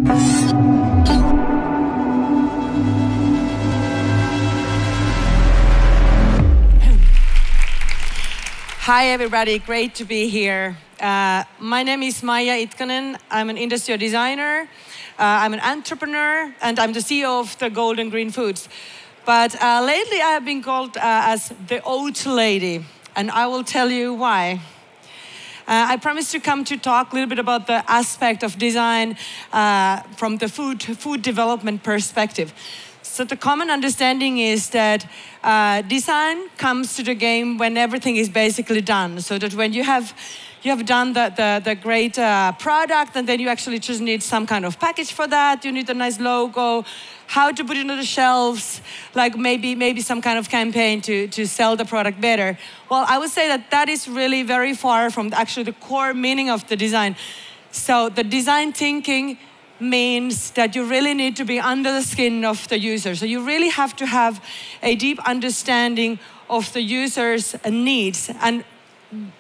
Hi everybody, great to be here. My name is Maija Itkonen. I'm an industrial designer, I'm an entrepreneur, and I'm the CEO of the Gold&Green Foods. But lately I have been called as the Oats lady, and I will tell you why. I promised to come to talk a little bit about the aspect of design from the food development perspective. So the common understanding is that design comes to the game when everything is basically done. So that when you have done the great product, and then you actually just need some kind of package for that. You need a nice logo, how to put it on the shelves, like maybe some kind of campaign to sell the product better. Well, I would say that that is really very far from actually the core meaning of the design. So the design thinking means that you really need to be under the skin of the user. So you really have to have a deep understanding of the user's needs. And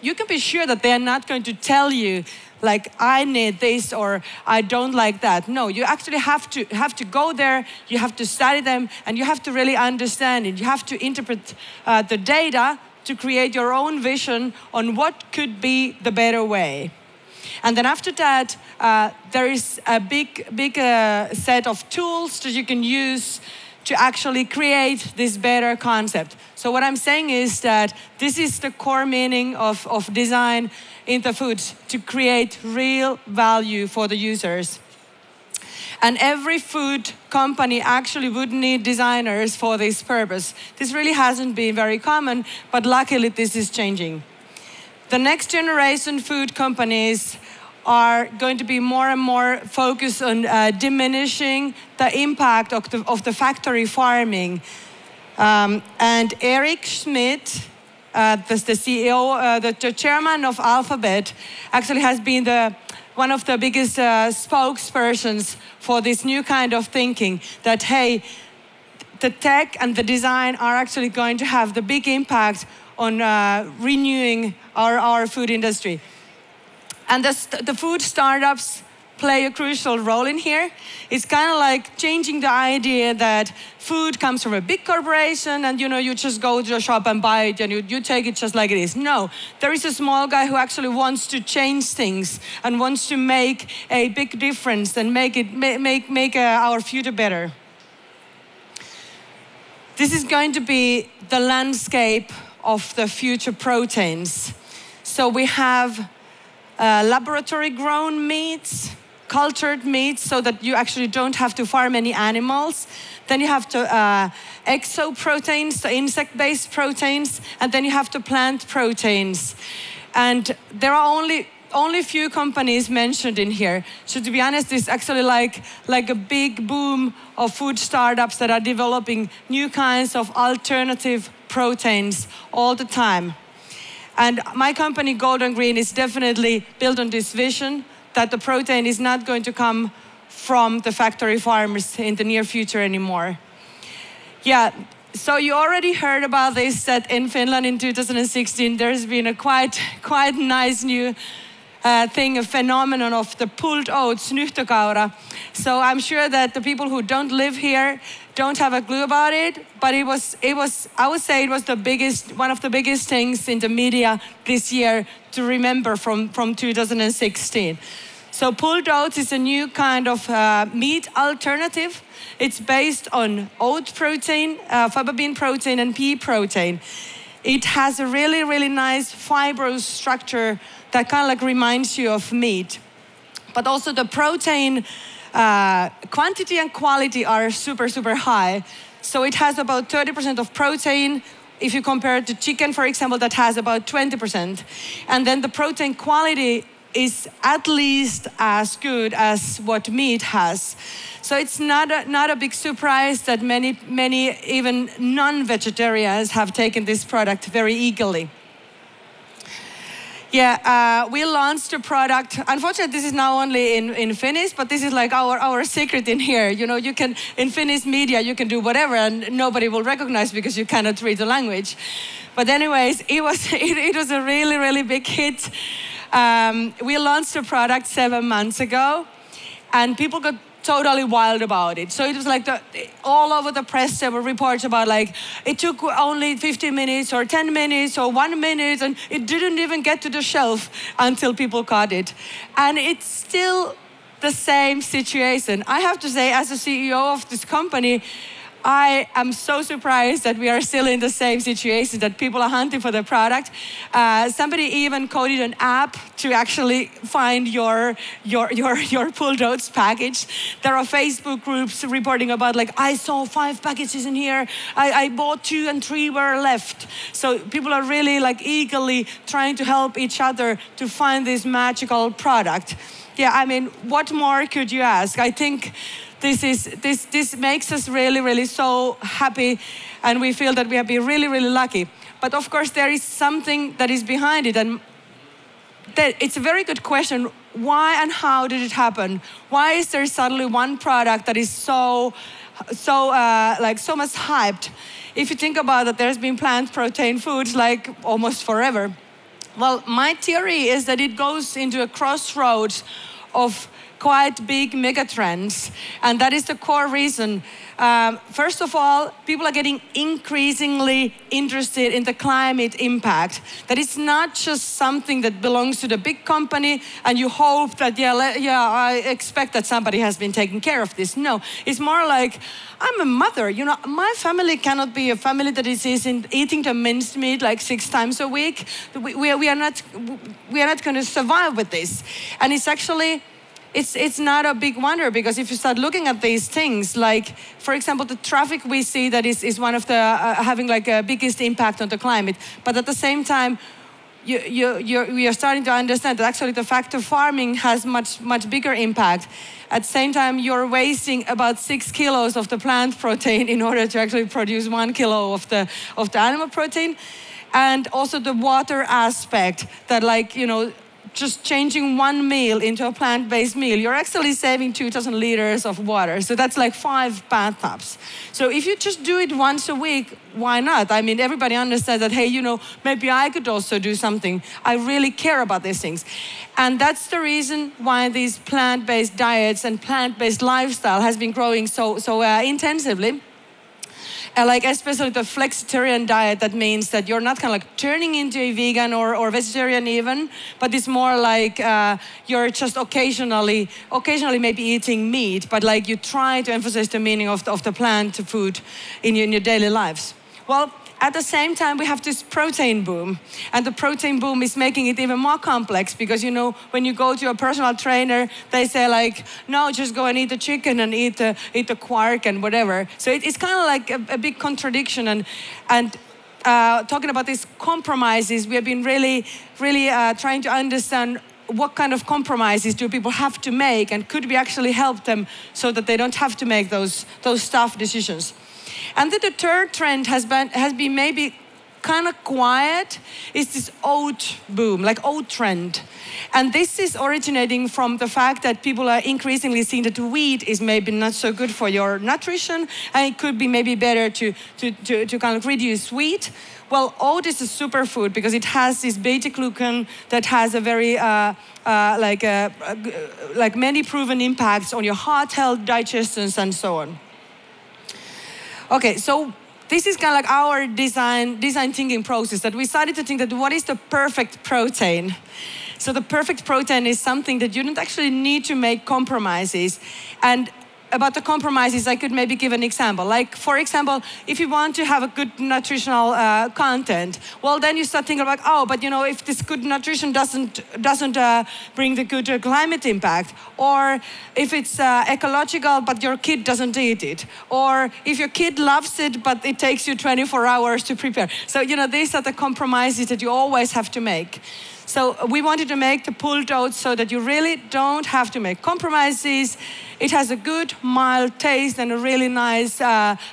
you can be sure that they are not going to tell you, like, I need this or I don't like that. No, you actually have to go there, you have to study them, and you have to really understand it. You have to interpret the data to create your own vision on what could be the better way. And then after that, there is a big set of tools that you can use to actually create this better concept. So what I'm saying is that this is the core meaning of design in the foods, to create real value for the users. And every food company actually would need designers for this purpose. This really hasn't been very common, but luckily this is changing. The next generation food companies are going to be more and more focused on diminishing the impact of the factory farming. And Eric Schmidt, the CEO, the chairman of Alphabet, actually has been one of the biggest spokespersons for this new kind of thinking, that, hey, the tech and the design are actually going to have the big impact on renewing our food industry. And the food startups play a crucial role in here. It's kind of like changing the idea that food comes from a big corporation and you just go to the shop and buy it and you take it just like it is. No, there is a small guy who actually wants to change things and wants to make a big difference and make our future better. This is going to be the landscape of the future proteins. So we have laboratory grown meats, cultured meats, so that you actually don't have to farm any animals. Then you have exoproteins, the insect-based proteins, and then you have the plant proteins. And there are only few companies mentioned in here. So to be honest, it's actually like a big boom of food startups that are developing new kinds of alternative proteins all the time. And my company, Gold&Green, is definitely built on this vision that the protein is not going to come from the factory farmers in the near future anymore. Yeah, so you already heard about this, that in Finland in 2016, there's been a quite nice new thing, a phenomenon of the pulled oats, nyhtökaura. So I'm sure that the people who don't live here don't have a clue about it, but I would say it was one of the biggest things in the media this year to remember from 2016. So pulled oats is a new kind of meat alternative. It's based on oat protein, faba bean protein, and pea protein. It has a really nice fibrous structure that kind of like reminds you of meat. But also the protein quantity and quality are super high. So it has about 30% of protein. If you compare it to chicken, for example, that has about 20%. And then the protein quality is at least as good as what meat has. So it's not a big surprise that many even non-vegetarians have taken this product very eagerly. Yeah, we launched a product. Unfortunately, this is now only in Finnish, but this is like our secret in here. You can, in Finnish media, you can do whatever and nobody will recognize because you cannot read the language. But anyways, it was a really big hit. We launched a product 7 months ago and people got totally wild about it. So it was like all over the press there were reports about like it took only 15 minutes or 10 minutes or 1 minute and it didn't even get to the shelf until people caught it. And it's still the same situation. I have to say, as a CEO of this company, I am so surprised that we are still in the same situation, that people are hunting for the product. Somebody even coded an app to actually find your pulled oats package. There are Facebook groups reporting about like, I saw 5 packages in here. I bought 2 and 3 were left. So people are really like eagerly trying to help each other to find this magical product. Yeah, I mean, what more could you ask? I think this makes us really, really so happy, and we feel that we have been really, really lucky. But of course, there is something that is behind it, and it's a very good question. Why and how did it happen? Why is there suddenly one product that is so much hyped? If you think about it, there's been plant protein foods like almost forever. Well, my theory is that it goes into a crossroads of quite big megatrends, and that is the core reason. First of all, people are getting increasingly interested in the climate impact. That it's not just something that belongs to the big company and you hope that, I expect that somebody has been taking care of this. No, it's more like, I'm a mother, you know, my family cannot be a family that is eating the minced meat like 6 times a week. We are not going to survive with this. And it's actually, it's not a big wonder, because if you start looking at these things, like, for example, the traffic we see that is one of the having like a biggest impact on the climate. But at the same time, we are starting to understand that actually the factor farming has much bigger impact. At the same time, you're wasting about 6 kilos of the plant protein in order to actually produce 1 kilo of the animal protein. And also the water aspect, that like, you know, just changing one meal into a plant-based meal, you're actually saving 2,000 liters of water. So that's like 5 bathtubs. So if you just do it once a week, why not? I mean, everybody understands that, hey, you know, maybe I could also do something. I really care about these things. And that's the reason why these plant-based diets and plant-based lifestyle has been growing so intensively. Like especially the flexitarian diet, that means that you're not kind of like turning into a vegan or vegetarian even, but it's more like you're just occasionally maybe eating meat, but like you try to emphasize the meaning of the plant food in your daily lives. Well, at the same time, we have this protein boom. And the protein boom is making it even more complex, because, you know, when you go to a personal trainer, they say like, no, just go and eat the chicken and eat the quark and whatever. So it's kind of like a big contradiction. And talking about these compromises, we have been really trying to understand what kind of compromises do people have to make, and could we actually help them so that they don't have to make those tough decisions. And then the third trend has been maybe kind of quiet, is this oat boom, like oat trend. And this is originating from the fact that people are increasingly seeing that wheat is maybe not so good for your nutrition, and it could be maybe better to kind of reduce wheat. Well, oat is a superfood because it has this beta-glucan that has a very like many proven impacts on your heart health, digestions, and so on. Okay, so this is kind of like our design thinking process, that we started to think that what is the perfect protein? So the perfect protein is something that you don't actually need to make compromises. And about the compromises, I could maybe give an example. Like, for example, if you want to have a good nutritional content, well, then you start thinking about, oh, but you know, if this good nutrition doesn't bring the good climate impact, or if it's ecological, but your kid doesn't eat it, or if your kid loves it, but it takes you 24 hours to prepare. So, you know, these are the compromises that you always have to make. So we wanted to make the pulled oats so that you really don't have to make compromises. It has a good, mild taste and a really nice,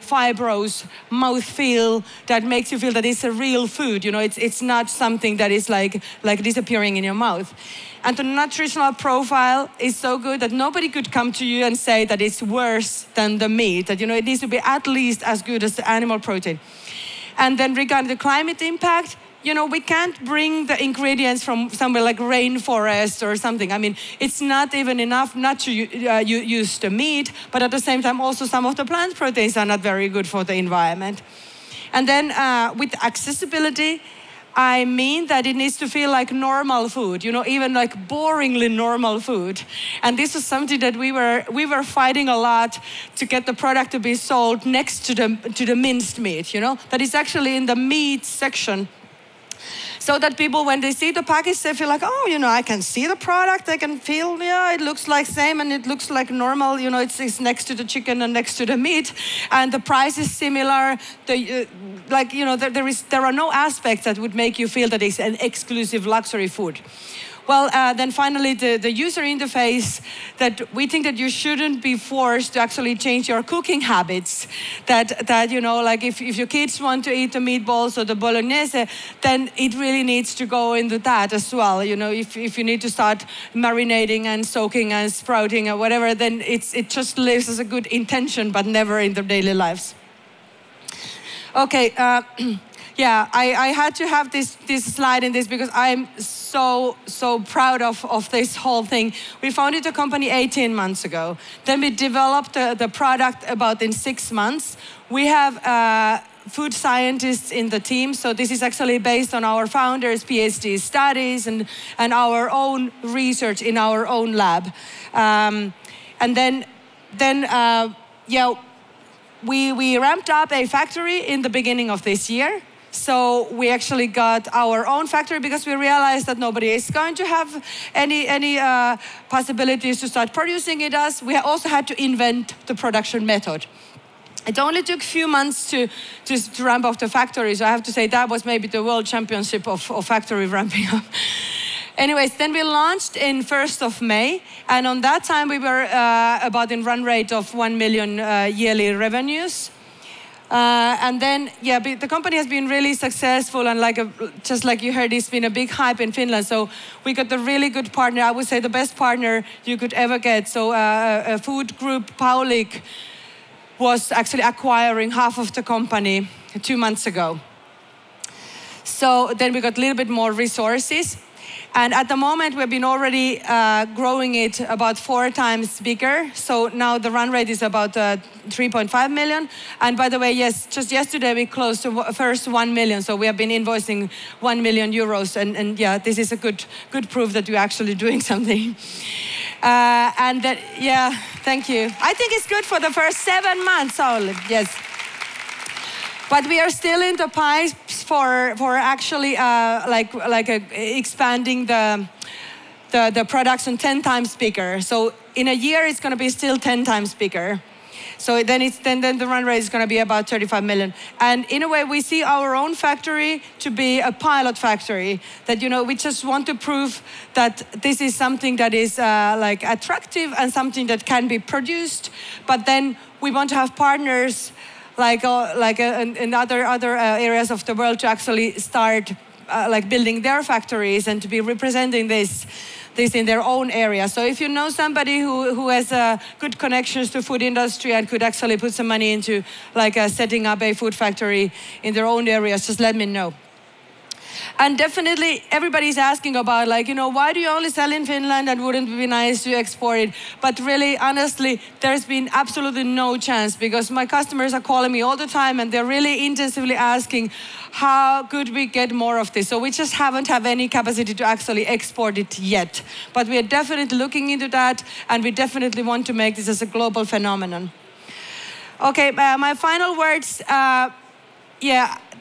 fibrous mouthfeel that makes you feel that it's a real food. You know, it's not something that is like disappearing in your mouth. And the nutritional profile is so good that nobody could come to you and say that it's worse than the meat, that, you know, it needs to be at least as good as the animal protein. And then regarding the climate impact, we can't bring the ingredients from somewhere like rainforest or something. I mean, it's not even enough not to use the meat, but at the same time, also some of the plant proteins are not very good for the environment. And then with accessibility, I mean that it needs to feel like normal food, even like boringly normal food. And this is something that we were fighting a lot to get the product to be sold next to the minced meat, that is actually in the meat section. So that people, when they see the package, they feel like, oh, I can see the product, I can feel, it looks like same and it looks like normal, it's next to the chicken and next to the meat, and the price is similar. There are no aspects that would make you feel that it's an exclusive luxury food. Well, then finally, the user interface, that we think that you shouldn't be forced to actually change your cooking habits. That like if your kids want to eat the meatballs or the bolognese, then it really needs to go into that as well. If you need to start marinating and soaking and sprouting or whatever, then it just lives as a good intention, but never in their daily lives. Okay. Yeah, I had to have this slide in this because I'm so proud of this whole thing. We founded the company 18 months ago. Then we developed the product about in 6 months. We have food scientists in the team, so this is actually based on our founders' PhD studies and our own research in our own lab. And then we ramped up a factory in the beginning of this year. So we actually got our own factory because we realized that nobody is going to have any possibilities to start producing it as. We also had to invent the production method. It only took a few months to ramp up the factory. So I have to say that was maybe the world championship of factory ramping up. Anyways, then we launched in 1st of May. And on that time, we were about in run rate of 1 million yearly revenues. And then, the company has been really successful, and just like you heard, it's been a big hype in Finland. So we got a really good partner. I would say the best partner you could ever get. So a food group, Paulik, was actually acquiring half of the company 2 months ago. So then we got a little bit more resources. And at the moment, we've been already growing it about 4 times bigger. So now the run rate is about 3.5 million. And by the way, yes, just yesterday we closed the first 1 million. So we have been invoicing 1 million euros. And this is a good proof that we're actually doing something. Thank you. I think it's good for the first 7 months only, yes. But we are still in the pipes for actually expanding the production 10 times bigger. So in a year, it's going to be still 10 times bigger. So then the run rate is going to be about 35 million. And in a way, we see our own factory to be a pilot factory. That we just want to prove that this is something that is attractive and something that can be produced. But then we want to have partners in other areas of the world to actually start building their factories and to be representing this in their own area. So if you know somebody who has good connections to food industry and could actually put some money into setting up a food factory in their own areas, just let me know. And definitely everybody's asking about why do you only sell in Finland, and wouldn't it be nice to export it? But really, honestly, there's been absolutely no chance, because my customers are calling me all the time and they're really intensively asking, how could we get more of this? So we just haven't have any capacity to actually export it yet. But we are definitely looking into that, and we definitely want to make this as a global phenomenon. Okay, my final words.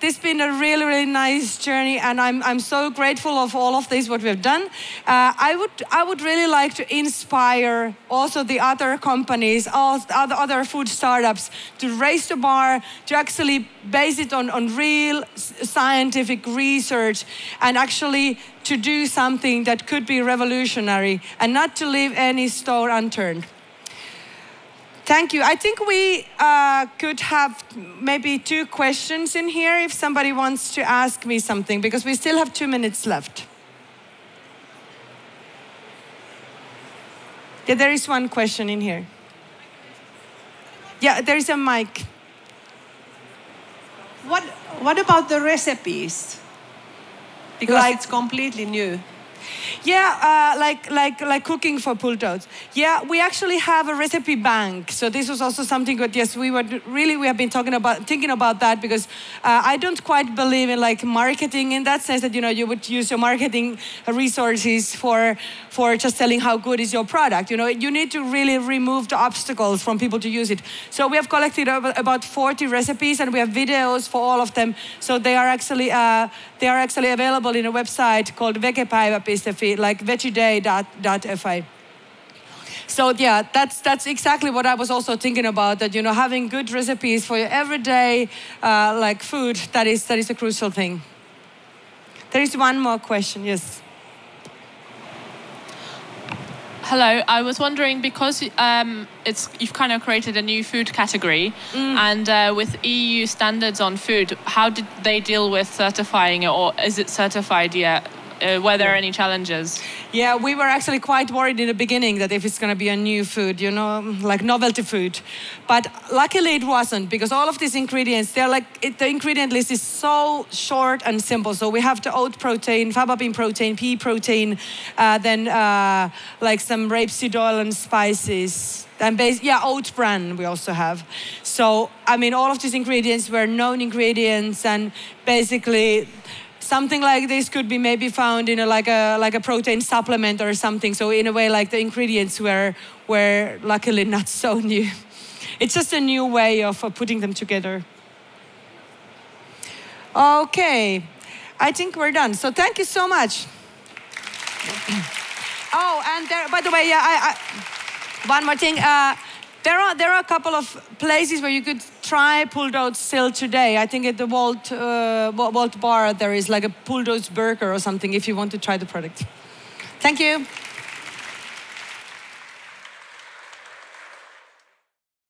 This has been a really, really nice journey, and I'm so grateful of all of this, what we've done. I would really like to inspire also the other companies, all other food startups, to raise the bar, to actually base it on real scientific research, and actually to do something that could be revolutionary, and not to leave any stone unturned. Thank you. I think we could have maybe 2 questions in here if somebody wants to ask me something, because we still have 2 minutes left. Yeah, there is one question in here. Yeah, there is a mic. What about the recipes? Because it's completely new. Yeah, like cooking for pulled oats. Yeah, we actually have a recipe bank. So this was also something that, yes, we have been thinking about that, because I don't quite believe in like marketing in that sense that, you know, you would use your marketing resources for just telling how good is your product. You know, you need to really remove the obstacles from people to use it. So we have collected about 40 recipes, and we have videos for all of them. So they are actually available in a website called velicreative.fi, like velicreative.fi. So yeah, that's exactly what I was also thinking about, that, you know, having good recipes for your everyday like food, that is a crucial thing. There is one more question, yes. Hello, I was wondering, because you've kind of created a new food category, and with EU standards on food, how did they deal with certifying it, or is it certified yet? Were there any challenges? Yeah, we were actually quite worried in the beginning that if it's going to be a new food, you know, like novelty food. But luckily it wasn't, because all of these ingredients, the ingredient list is so short and simple. So we have the oat protein, faba bean protein, pea protein, then like some rapeseed oil and spices. And oat bran we also have. So, I mean, all of these ingredients were known ingredients, and basically something like this could be maybe found in like a protein supplement or something. So in a way, like the ingredients were luckily not so new. It's just a new way of putting them together. Okay, I think we're done. So thank you so much. Oh, and there, by the way, yeah, one more thing. There are a couple of places where you could try pulled oats still today. I think at the Walt bar there is like a pulled oats burger or something if you want to try the product. Thank you.